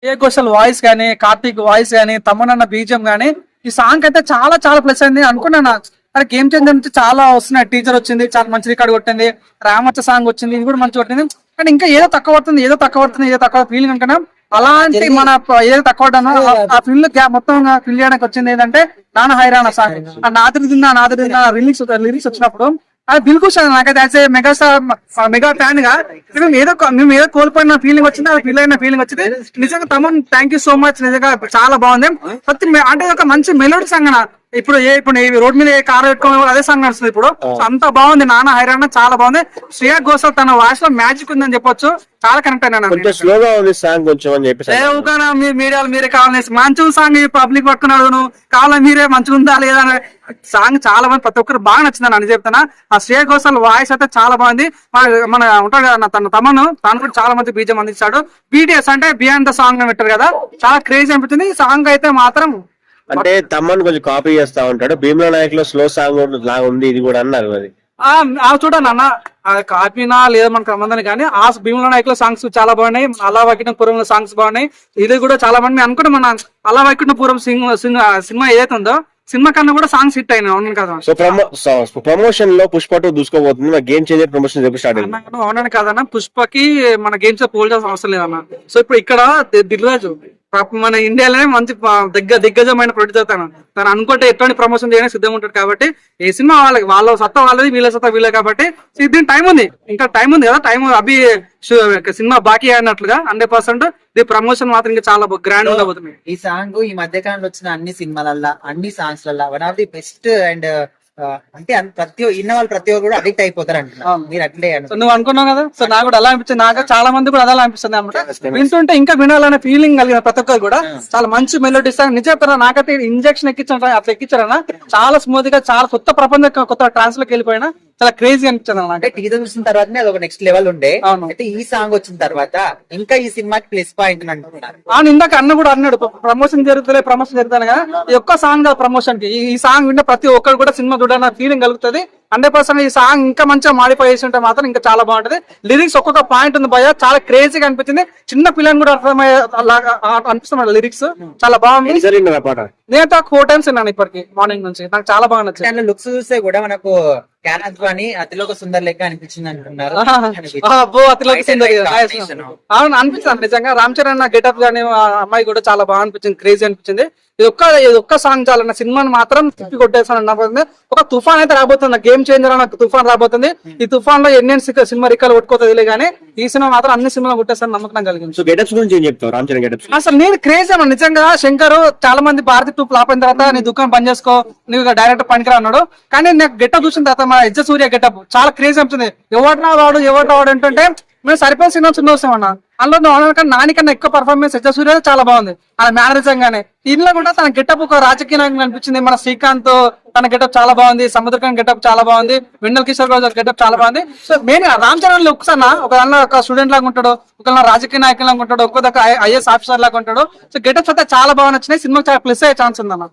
ఏ question voice గానీ, Karthik voice గానీ, Thaman BGM గానీ, ఈ సాంగ్ అయితే చాలా చాలా ప్లస్ అయింది అనుకున్నాను. అరే గేమ్ చేంజర్ నుంచి చాలా వస్తున్నాయి. టీచర్ వచ్చింది, చాలా మంచి రికార్డ్ కొట్టింది. రామచ్చ సాంగ్ వచ్చింది, ఇది కూడా మంచి కొట్టింది. కానీ ఇంకా ఏదో తక్కువ పడుతుంది, ఏదో తక్కువ పడుతుంది, ఏదో తక్కువ ఫీలింగ్ అనుకున్నా. అలాంటి మన ఏదో తక్కువ పడ్డానో ఆ ఫిల్ గ్యాప్ మొత్తం ఫిల్ చేయడానికి వచ్చింది ఏంటంటే నాన్న హైరాణ సాంగ్. ఆ నాదిరిదిందా లిరిక్స్ వచ్చినప్పుడు అది దిల్కుష్ నాకైతే యాజ్ ఏ మెగా ఫ్యాన్ గా మేము ఏదో కోల్పోయిన ఫీలింగ్ వచ్చింది, అది ఫీల్ అయిన ఫీలింగ్ వచ్చింది. నిజంగా Thaman thank you so much, నిజంగా చాలా బాగుంది. అంటే ఒక మంచి మెలోడీ సాంగ్ అన్న. ఇప్పుడు రోడ్ మీద ఏ కార్ పెట్టుకోవాలి అదే సాంగ్ నడుస్తుంది ఇప్పుడు. అంత బాగుంది. నాన్న హైరాణ చాలా బాగుంది. శ్రేయా ఘోషల్ తన వాయిస్ లో మ్యాజిక్ ఉందని చెప్పొచ్చు. చాలా కనెక్ట్ అయినా. మీడియాలు మీరే కావాలని మంచి సాంగ్ పబ్లిక్ పట్టుకున్నాడు, నువ్వు కావాలని మీరే మంచిగా ఉందా లేదా సాంగ్ చాలా మంది ప్రతి ఒక్కరు బాగా నచ్చిందని అని చెప్తున్నా. ఆ శ్రేయా ఘోషల్ వాయిస్ అయితే చాలా బాగుంది. మన ఉంటాడు కదా తన తమను, తాను కూడా చాలా మంది బీజం అందించాడు. బీటీఎస్ అంటే బియాండ్ ద సాంగ్ అని పెట్టారు కదా, చాలా క్రేజీ అనిపించింది. ఈ సాంగ్ అయితే మాత్రం అంటే తమ్మన్ కొంచెం కాపీ చేస్తా ఉంటాడు. భీమ్లా నాయక్ లో స్లో సాంగ్ లాగా ఉంది ఇది కూడా అన్నారు. అది చూడండి అన్న, కాపీనా లేదా మనకు సంబంధం కానీ ఆ భీమ్లా నాయక్ లో సాంగ్స్ చాలా బాగున్నాయి. అలా వైకుంఠపురం సాంగ్స్ బాగున్నాయి. ఇది కూడా చాలా మంది అనుకుంటే మన అలా వైకుంఠపురం సినిమా ఏదైతే ఉందో సినిమా కన్నా కూడా సాంగ్స్ హిట్ అయినా అవును కదా. సో ప్రమోషన్ లో పుష్ప 2 దూసుకోబోతుంది. గేమ్ చేంజర్ ప్రమోషన్ చెప్పి స్టార్ట్ అయింది. అవునని కాదన్న, పుష్పకి మన గేమ్స్ పోల్చాల్సిన అవసరం లేదన్న. సో ఇప్పుడు ఇక్కడ దిల్రాజు మన ఇండియాలోనే మంచి దిగ్గజమైన ప్రొడ్యూసర్ తను అనుకుంటే ఎటువంటి ప్రమోషన్ చేయడానికి సిద్ధంగా ఉంటాడు. కాబట్టి ఏ సినిమా వాళ్ళ సత్తా వాళ్ళది, వీళ్ళ సత్తా వీళ్ళే. కాబట్టి దీని టైం ఉంది, ఇంకా టైం ఉంది కదా. టైం అభి సినిమా బాకీ అయినట్లుగా 100% దీని ప్రమోషన్ మాత్రం ఇంకా చాలా గ్రాండ్ ఉండబోతుంది. ఈ సాంగ్ ఈ మధ్య కాలంలో వచ్చిన అన్ని సినిమాలల్లో అన్ని సాంగ్స్ లల్లో one of the best. And అంటే ప్రతి ఒక్కరు కూడా అడిక్ట్ అయిపోతారు అంటున్నారు. మీరు అట్లే నువ్వు అనుకున్నావు కదా. సో నాకు కూడా అలా అనిపించింది. నాకు చాలా మంది కూడా అలా అనిపిస్తుంది అనమాట. వింటుంటే ఇంకా వినాలనే ఫీలింగ్ కలిగిన ప్రతి ఒక్కరు కూడా చాలా మంచి మెలోడీస్. నిజం చెప్తారా, నాకైతే ఇంజెక్షన్ ఎక్కించారు అట్లా ఎక్కించారన్నా. చాలా స్మూత్ గా, చాలా కొత్త ప్రపంచం, కొత్త ట్రాన్స్ లోకి వెళ్ళిపోయినా చాలా క్రేజీ అనిపించింది నాకు. టీజర్ చూసిన తర్వాతనే అది ఒక నెక్స్ట్ లెవెల్ ఉండే. అయితే ఈ సాంగ్ వచ్చిన తర్వాత ఇంకా ఈ సినిమాకి ప్లస్ పాయింట్ అంటున్నారు. ఇందాక అన్న కూడా అన్నాడు ప్రమోషన్ జరుగుతాను కదా. ఈ ఒక్క సాంగ్ ప్రమోషన్ కి ఈ సాంగ్ విన్న ప్రతి ఒక్కరు కూడా సినిమా చూడాలన్న ఫీలింగ్ కలుగుతుంది. 100% ఈ సాంగ్ ఇంకా మంచిగా మాడిఫై చేసి ఉంటే మాత్రం ఇంకా చాలా బాగుంటది. లిరిక్స్ ఒక్కొక్క పాయింట్ ఉంది భయ, చాలా క్రేజీగా అనిపించింది. చిన్న పిల్లని కూడా అర్థమయ్యే అనిపిస్తుంది లిరిక్స్. చాలా బాగుంది. నేను 4 times విన్నాను ఇప్పటికి మార్నింగ్ నుంచి. నాకు చాలా బాగా నచ్చింది. లుక్స్ చూస్తే కూడా మనకు అతిలోక సుందర్ లెక్క అనిపించింది అంటున్నారు. అతిలోక సుందర్ అవును అనిపిస్తుంది నిజంగా. రామ్ చరణ్ గెటప్ గానీ అమ్మాయి కూడా చాలా బాగా అనిపించింది, క్రేజీ అనిపించింది. ఇది ఒక్క సాంగ్ చాలన్న సినిమాని మాత్రం తిప్పి కొట్టేస్తాను. ఒక తుఫాన్ అయితే రాబోతుంది, గేమ్ చేంజర్ అన్న తుఫాన్ రాబోతుంది. ఈ తుఫాన్ లో ఎన్ని సినిమా రికార్డు కొట్టుకోతుంది కానీ ఈ సినిమా మాత్రం అన్ని సినిమాలు కొట్టేస్తాను నమ్మకం కలిగింది. అసలు నేను క్రేజ్ అన్న నిజంగా. శంకర్ చాలా మంది భారతి 2 ఫ్లాప్ అయిన తర్వాత నీ దుకాణం బంద్ చేసుకో, నీకు డైరెక్టర్ పనికిరా అన్నాడు. కానీ నాకు గెటప్ చూసిన తర్వాత మా ఎజ్జ సూర్య గెటప్ చాలా క్రేజ్ అనిపించింది. ఎవరు వాడు అంటే మేము సరిపోయిన సినిమా చిన్న వస్తామన్నా. అందులో నానికన్నా ఎక్కువ పర్ఫార్మెన్స్ ఎజ్జ సూర్య చాలా బాగుంది. అలా మేనరిజం గానే ఇంట్లో కూడా తన గెటప్ ఒక రాజకీయ నాయకులు అనిపించింది. మన శ్రీకాంత్ తన గెటప్ చాలా బాగుంది, సముద్రకాంత్ గెటప్ చాలా బాగుంది, వెన్నెల కిషోర్ గెటప్ చాలా బాగుంది. So main Ram Charan looks అన్న ఒక స్టూడెంట్ లాగా ఉంటాడు, ఒక రాజకీయ నాయకులు లాగా ఉంటాడు, ఒక్కొక్క ఐఏఎస్ ఆఫీసర్ లాగా ఉంటాడు. సో గెటప్స్ అయితే చాలా బాగా నచ్చినాయి. సినిమాకి చాలా ప్లస్ అయ్యే ఛాన్స్ ఉందన్న.